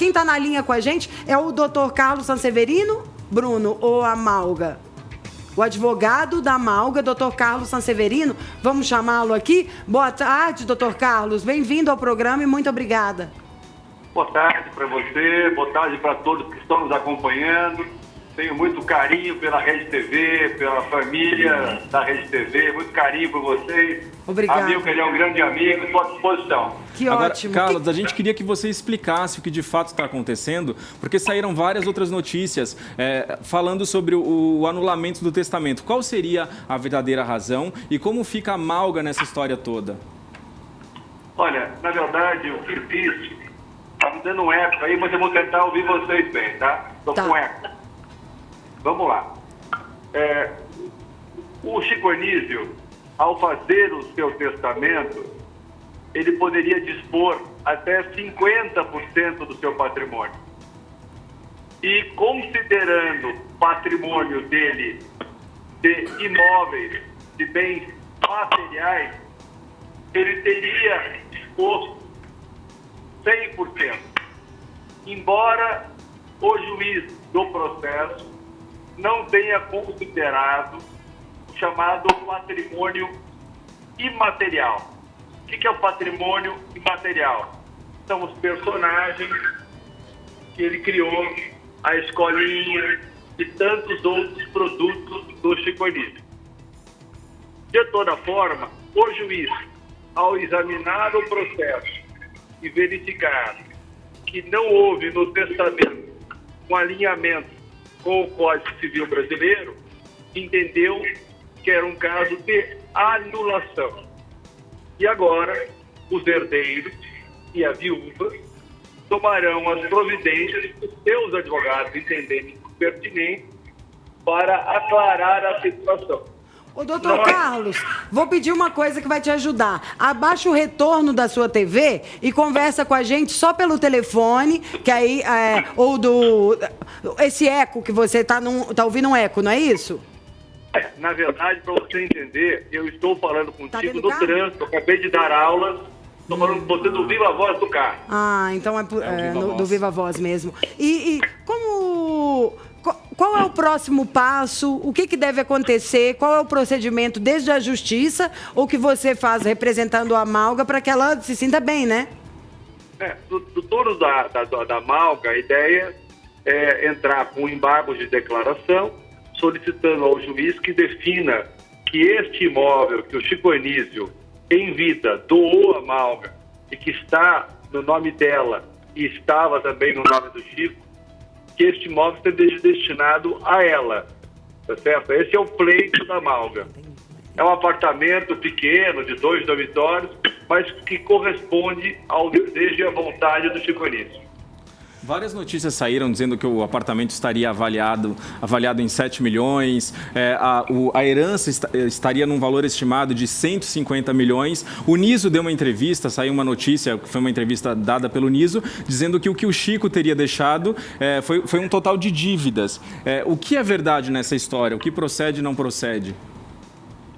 Quem está na linha com a gente é o Dr. Carlos Sanseverino, Bruno, ou a Malga? O advogado da Malga, Dr. Carlos Sanseverino. Vamos chamá-lo aqui. Boa tarde, Dr. Carlos. Bem-vindo ao programa e muito obrigada. Boa tarde para você, boa tarde para todos que estão nos acompanhando. Tenho muito carinho pela Rede TV, pela família da Rede TV, muito carinho por vocês. Obrigado. Amigo, ele é um grande amigo, estou à disposição. Que Agora, ótimo. Carlos, a gente queria que você explicasse o que de fato está acontecendo, porque saíram várias outras notícias falando sobre o anulamento do testamento. Qual seria a verdadeira razão e como fica a Malga nessa história toda? Olha, na verdade, o que existe, está me dando um eco aí, mas eu vou tentar ouvir vocês bem, tá? Estou com eco. Vamos lá. O Chico Anísio, ao fazer o seu testamento, ele poderia dispor até 50% do seu patrimônio. E considerando o patrimônio dele de imóveis, de bens materiais, ele teria disposto 100%. Embora o juiz do processo não tenha considerado o chamado patrimônio imaterial. O que é o patrimônio imaterial? São os personagens que ele criou, a escolinha e tantos outros produtos do Chico Anísio. De toda forma, o juiz, ao examinar o processo e verificar que não houve no testamento um alinhamento com o Código Civil Brasileiro, entendeu que era um caso de anulação. E agora, os herdeiros e a viúva tomarão as providências que os seus advogados entenderem pertinentes para aclarar a situação. Ô, doutor Carlos, vou pedir uma coisa que vai te ajudar. Abaixa o retorno da sua TV e conversa com a gente só pelo telefone, que aí, esse eco que você tá ouvindo um eco, não é isso? Na verdade, para você entender, eu estou falando contigo no trânsito, acabei de dar aulas, estou falando com você do Viva Voz do carro. Ah, então do Viva Voz mesmo. E como... Qual é o próximo passo? O que deve acontecer? Qual é o procedimento desde a justiça ou que você faz representando a Malga para que ela se sinta bem, né? Do dono da Malga, a ideia é entrar com embargos de declaração, solicitando ao juiz que defina que este imóvel que o Chico Anísio, em vida, doou a Malga e que está no nome dela e estava também no nome do Chico, que este imóvel seja destinado a ela, tá certo? Esse é o pleito da Malga. É um apartamento pequeno, de 2 dormitórios, mas que corresponde ao desejo e à vontade do Chico Anísio. Várias notícias saíram dizendo que o apartamento estaria avaliado em 7 milhões, a herança estaria num valor estimado de 150 milhões. O Niso deu uma entrevista, saiu uma notícia, que foi uma entrevista dada pelo Niso, dizendo que o que o Chico teria deixado foi um total de dívidas. O que é verdade nessa história? O que procede e não procede?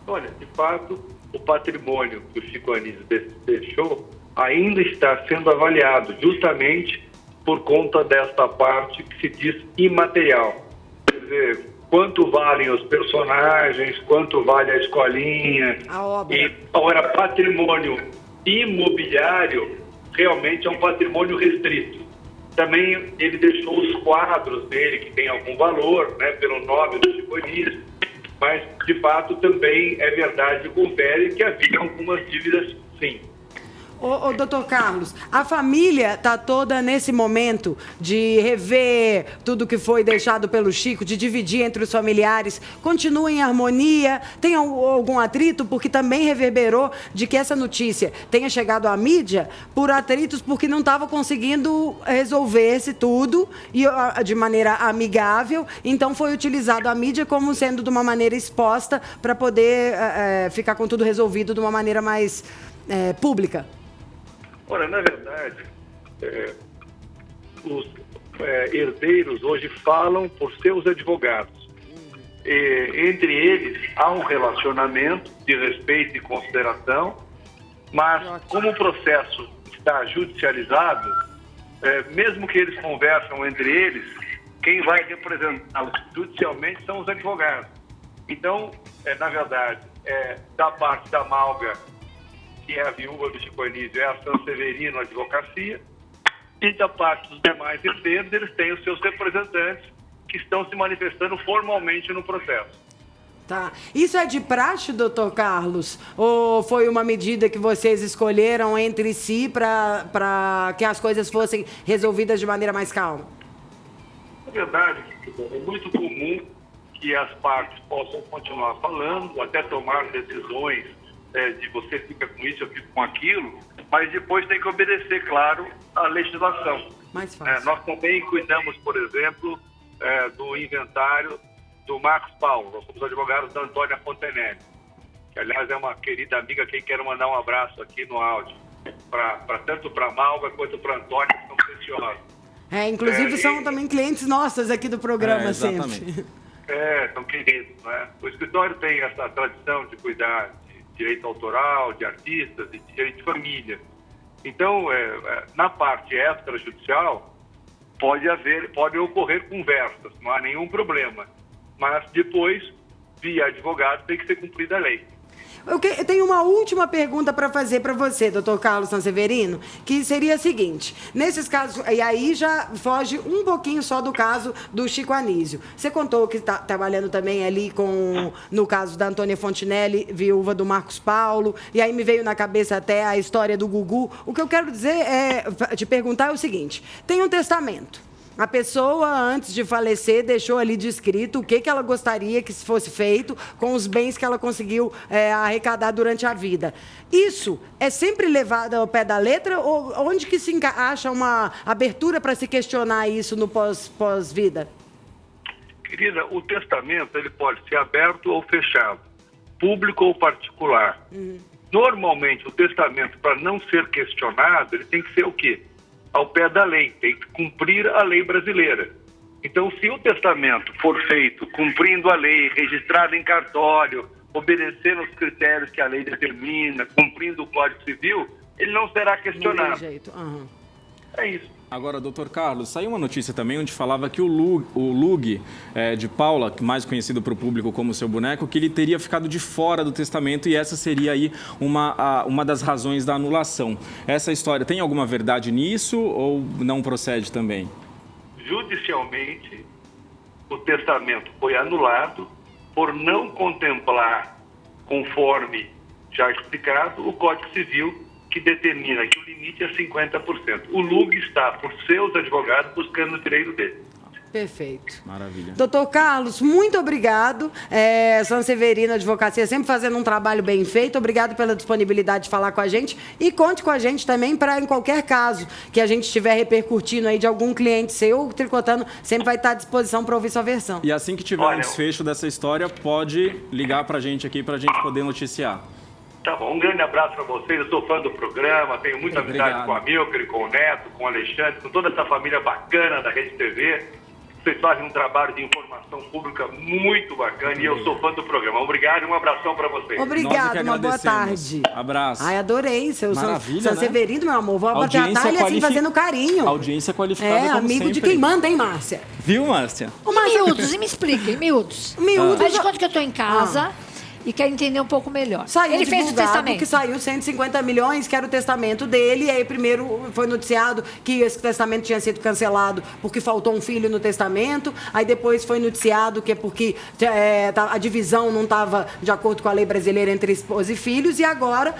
Olha, de fato, o patrimônio que o Chico Anísio deixou ainda está sendo avaliado, justamente por conta desta parte que se diz imaterial. Quer dizer, quanto valem os personagens, quanto vale a escolinha. A obra. E, agora, patrimônio imobiliário realmente é um patrimônio restrito. Também ele deixou os quadros dele, que tem algum valor, né, pelo nome do Chico Anísio, mas, de fato, também é verdade, confere que havia algumas dívidas, sim. Ô, doutor Carlos, a família está toda nesse momento de rever tudo que foi deixado pelo Chico, de dividir entre os familiares, continua em harmonia? Tem algum atrito? Porque também reverberou de que essa notícia tenha chegado à mídia por atritos, porque não estava conseguindo resolver-se tudo e, de maneira amigável, então foi utilizado a mídia como sendo de uma maneira exposta para poder ficar com tudo resolvido de uma maneira mais pública. Ora, na verdade, os herdeiros hoje falam por seus advogados. Entre eles, há um relacionamento de respeito e consideração, mas como o processo está judicializado, mesmo que eles conversam entre eles, quem vai representá-los judicialmente são os advogados. Então, na verdade, da parte da Malga, que é a viúva do Chico Anísio, é a Sanseverino Advocacia, e da parte dos demais herdeiros, eles têm os seus representantes que estão se manifestando formalmente no processo. Tá. Isso é de praxe, doutor Carlos? Ou foi uma medida que vocês escolheram entre si para que as coisas fossem resolvidas de maneira mais calma? Na verdade, é muito comum que as partes possam continuar falando, até tomar decisões de você fica com isso, eu fico com aquilo, mas depois tem que obedecer, claro, a legislação. Mais fácil. Nós também cuidamos, por exemplo, do inventário do Marcos Paulo. Nós somos advogados da Antônia Fontenelle, que, aliás, é uma querida amiga, quem quero mandar um abraço aqui no áudio, tanto para a Malga quanto para a Antônia, que são preciosas. Inclusive são também clientes nossas aqui do programa exatamente. sempre. São queridos, né? O escritório tem essa tradição de cuidar de direito autoral, de artistas e de direito de família. Então, na parte extrajudicial, pode ocorrer conversas, não há nenhum problema. Mas depois, via advogado, tem que ser cumprida a lei. Eu tenho uma última pergunta para fazer para você, doutor Carlos Sanseverino, que seria a seguinte: nesses casos, e aí já foge um pouquinho só do caso do Chico Anísio. Você contou que está trabalhando também ali no caso da Antônia Fontenelle, viúva do Marcos Paulo, e aí me veio na cabeça até a história do Gugu. O que eu quero dizer te perguntar é o seguinte: tem um testamento. A pessoa, antes de falecer, deixou ali descrito o que ela gostaria que fosse feito com os bens que ela conseguiu arrecadar durante a vida. Isso é sempre levado ao pé da letra ou onde que se acha uma abertura para se questionar isso no pós-vida? Querida, o testamento ele pode ser aberto ou fechado, público ou particular. Normalmente, o testamento, para não ser questionado, ele tem que ser o quê? Ao pé da lei, tem que cumprir a lei brasileira. Então, se o testamento for feito cumprindo a lei, registrado em cartório, obedecendo os critérios que a lei determina, cumprindo o Código Civil, ele não será questionado. Não tem jeito. É isso. Agora, doutor Carlos, saiu uma notícia também onde falava que o Lug de Paula, mais conhecido para o público como seu boneco, que ele teria ficado de fora do testamento e essa seria aí uma das razões da anulação. Essa história, tem alguma verdade nisso ou não procede também? Judicialmente, o testamento foi anulado por não contemplar, conforme já explicado, o Código Civil, que determina que o limite é 50%. O Lug está, por seus advogados, buscando o direito dele. Perfeito. Maravilha. Doutor Carlos, muito obrigado. Sanseverino Advocacia sempre fazendo um trabalho bem feito. Obrigado pela disponibilidade de falar com a gente. E conte com a gente também para, em qualquer caso que a gente estiver repercutindo aí de algum cliente seu, o Tricotando sempre vai estar à disposição para ouvir sua versão. E assim que tiver um desfecho dessa história, pode ligar para a gente aqui para a gente poder noticiar. Tá bom, um grande abraço para vocês. Eu sou fã do programa, tenho muita amizade com a Milker, com o Neto, com o Alexandre, com toda essa família bacana da Rede TV. Vocês fazem um trabalho de informação pública muito bacana e eu sou fã do programa. Obrigado e um abração para vocês. Obrigado, uma boa tarde. Abraço. Ai, adorei, seu Maravilha, Sanseverino, meu amor. Vou bater a talha assim, fazendo carinho. Audiência qualificada como amigo sempre. de quem manda, hein, Márcia? Viu, Márcia? Miúdos, e me explica, em miúdos. Faz de conta que eu estou em casa e quero entender um pouco melhor. Ele fez o testamento. Que saiu 150 milhões, que era o testamento dele, e aí primeiro foi noticiado que esse testamento tinha sido cancelado porque faltou um filho no testamento, aí depois foi noticiado que é porque a divisão não estava de acordo com a lei brasileira entre esposa e filhos, e agora,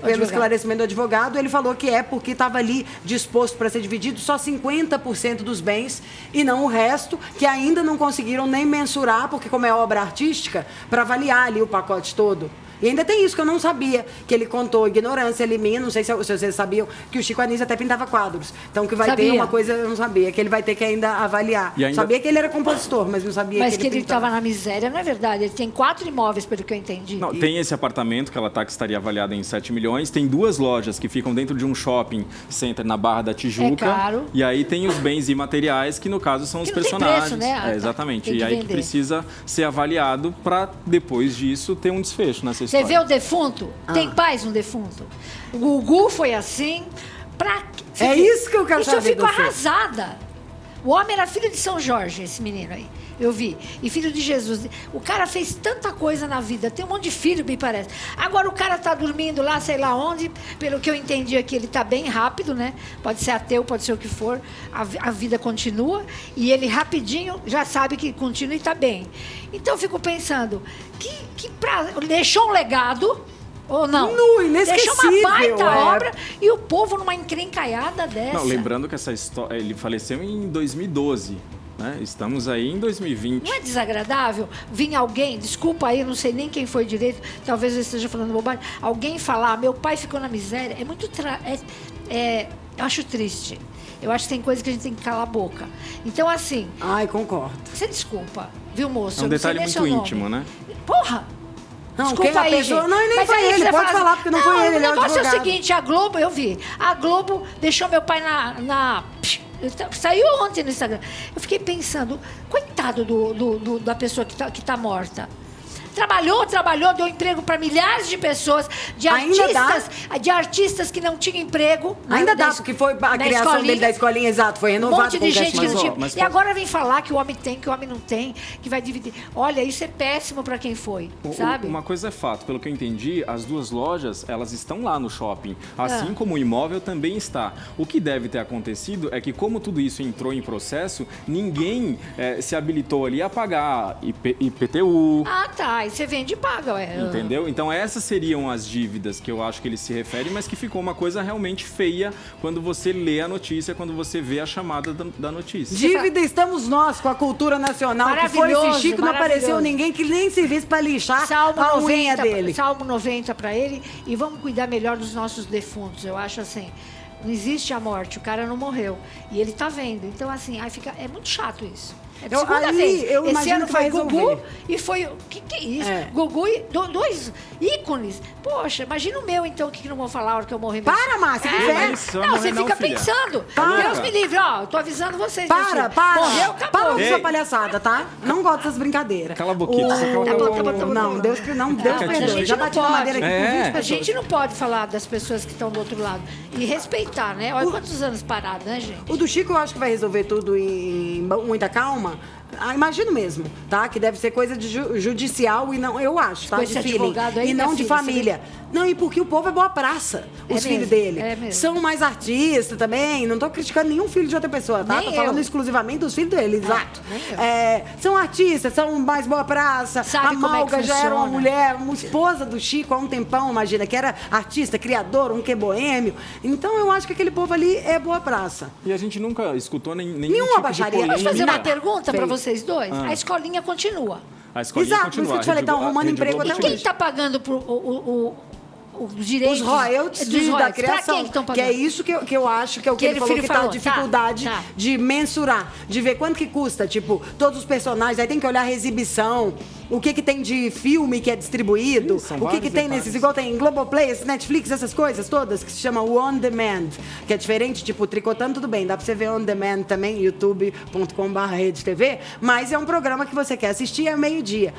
pelo esclarecimento do advogado, ele falou que é porque estava ali disposto para ser dividido só 50% dos bens e não o resto, que ainda não conseguiram nem mensurar, porque como é obra artística, para avaliar o pacote todo. E ainda tem isso que eu não sabia, que ele contou, ignorância elimina, não sei se vocês sabiam, que o Chico Anísio até pintava quadros. Então que vai ter uma coisa, eu não sabia, que ele vai ter que ainda avaliar. Sabia que ele era compositor, mas não sabia que ele estava na miséria, não é verdade? Ele tem 4 imóveis, pelo que eu entendi. Não, tem esse apartamento que ela que estaria avaliado em 7 milhões, tem 2 lojas que ficam dentro de um shopping center na Barra da Tijuca. É caro. E aí tem os bens imateriais, que no caso são os personagens. Tem preço, né? Exatamente. E aí que precisa ser avaliado para depois disso ter um desfecho nessa história. Você vê o defunto? Tem paz no defunto. O Gugu foi assim, É isso que eu quero saber. Isso eu fico de você. arrasada. O homem era filho de São Jorge, esse menino aí. Eu vi. E filho de Jesus. O cara fez tanta coisa na vida. Tem um monte de filho, me parece. Agora o cara tá dormindo lá, sei lá onde. Pelo que eu entendi aqui, ele tá bem rápido, né? Pode ser ateu, pode ser o que for. A vida continua. E ele rapidinho já sabe que continua e tá bem. Então eu fico pensando, deixou um legado... Ou não? Inesquecível. Deixou uma baita obra e o povo numa encrencaiada dessa. Não, lembrando que essa história, ele faleceu em 2012, né? Estamos aí em 2020. Não é desagradável vir alguém, desculpa aí, eu não sei nem quem foi direito, talvez eu esteja falando bobagem, alguém falar, meu pai ficou na miséria, é muito... eu acho triste. Eu acho que tem coisa que a gente tem que calar a boca. Então, assim... Ai, concordo. Você desculpa, viu, moço? É um detalhe muito íntimo, né? Porra! Não, desculpa aí, pessoa... gente. Não, e nem Mas foi aí ele, você pode fala falar, porque não foi ele, ele é o O negócio é o advogado. seguinte, a Globo, eu vi, a Globo deixou meu pai saiu ontem no Instagram. Eu fiquei pensando, coitado da pessoa que tá morta. Trabalhou, deu emprego para milhares de pessoas, de artistas que não tinham emprego. Ainda dá, porque foi a criação dele da escolinha, exato, foi renovado. Um monte de gente que não tinha. Mas E agora vem falar que o homem tem, que o homem não tem, que vai dividir. Olha, isso é péssimo para quem foi, sabe? Uma coisa é fato, pelo que eu entendi, as duas lojas, elas estão lá no shopping, assim como o imóvel também está. O que deve ter acontecido é que, como tudo isso entrou em processo, ninguém se habilitou ali a pagar IPTU. Ah, tá. E você vende e paga, ué. Entendeu? Então essas seriam as dívidas que eu acho que ele se refere, mas que ficou uma coisa realmente feia quando você lê a notícia, quando você vê a chamada da notícia. Dívida estamos nós com a cultura nacional, que foi esse Chico, não apareceu ninguém que nem servisse para lixar a unha dele. Salmo 90 para ele, e vamos cuidar melhor dos nossos defuntos. Eu acho assim, não existe a morte, o cara não morreu. E ele tá vendo. Então, assim, é muito chato isso. É a segunda vez. Esse ano foi Gugu e foi... O que é isso? Gugu e dois ícones. Poxa, imagina o meu, então, o que não vou falar a hora que eu morrer. Para, Márcia, que inferno. Não, você fica pensando. Deus me livre, ó, eu tô avisando vocês. Para. Morreu, acabou. Para com sua palhaçada, tá? Não gosto dessas brincadeiras. Cala a boquinha. Tá bom. Não, Deus perdoe. Já bati na madeira aqui com 20 pessoas. A gente não pode falar das pessoas que estão do outro lado. E respeitar, né? Olha quantos anos parado, né, gente? O do Chico eu acho que vai resolver tudo em muita calma. Imagino mesmo, tá? Que deve ser coisa de judicial e não, eu acho, tá? De feeling, aí, e não de família. Não, e porque o povo é boa praça, os filhos dele. São mais artistas também, não tô criticando nenhum filho de outra pessoa, tá? Tô falando exclusivamente dos filhos dele, exato. São artistas, são mais boa praça. Sabe a Malga já era uma mulher, uma Sim. esposa do Chico há um tempão, imagina, que era artista, criador, um que boêmio. Então eu acho que aquele povo ali é boa praça. E a gente nunca escutou nenhuma tipo baixaria. de Posso fazer uma polêmica. pergunta para vocês dois? A escolinha continua. A escolinha Exato, continua. por isso que eu te falei, tá arrumando emprego até E quem está pagando os direitos? Os royalties da criação. Pra quem que é isso que eu acho que é o que ele falou que tá a dificuldade de mensurar, de ver quanto que custa, tipo, todos os personagens, aí tem que olhar a exibição, o que tem de filme que é distribuído, o que tem nesses, igual tem Globoplay, Netflix, essas coisas todas, que se chama o On Demand, que é diferente, tipo, tricotando tudo bem, dá pra você ver On Demand também, youtube.com/redetv, mas é um programa que você quer assistir ao meio-dia.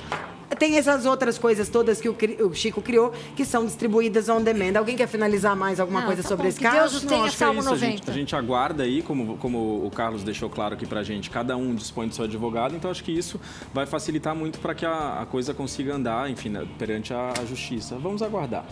Tem essas outras coisas todas que o Chico criou, que são distribuídas on demand. Alguém quer finalizar mais alguma coisa sobre esse caso? Deus o tenha, Salmo 90. A gente aguarda aí, como o Carlos deixou claro aqui pra gente, cada um dispõe do seu advogado, então acho que isso vai facilitar muito para que a coisa consiga andar, enfim, perante a justiça. Vamos aguardar.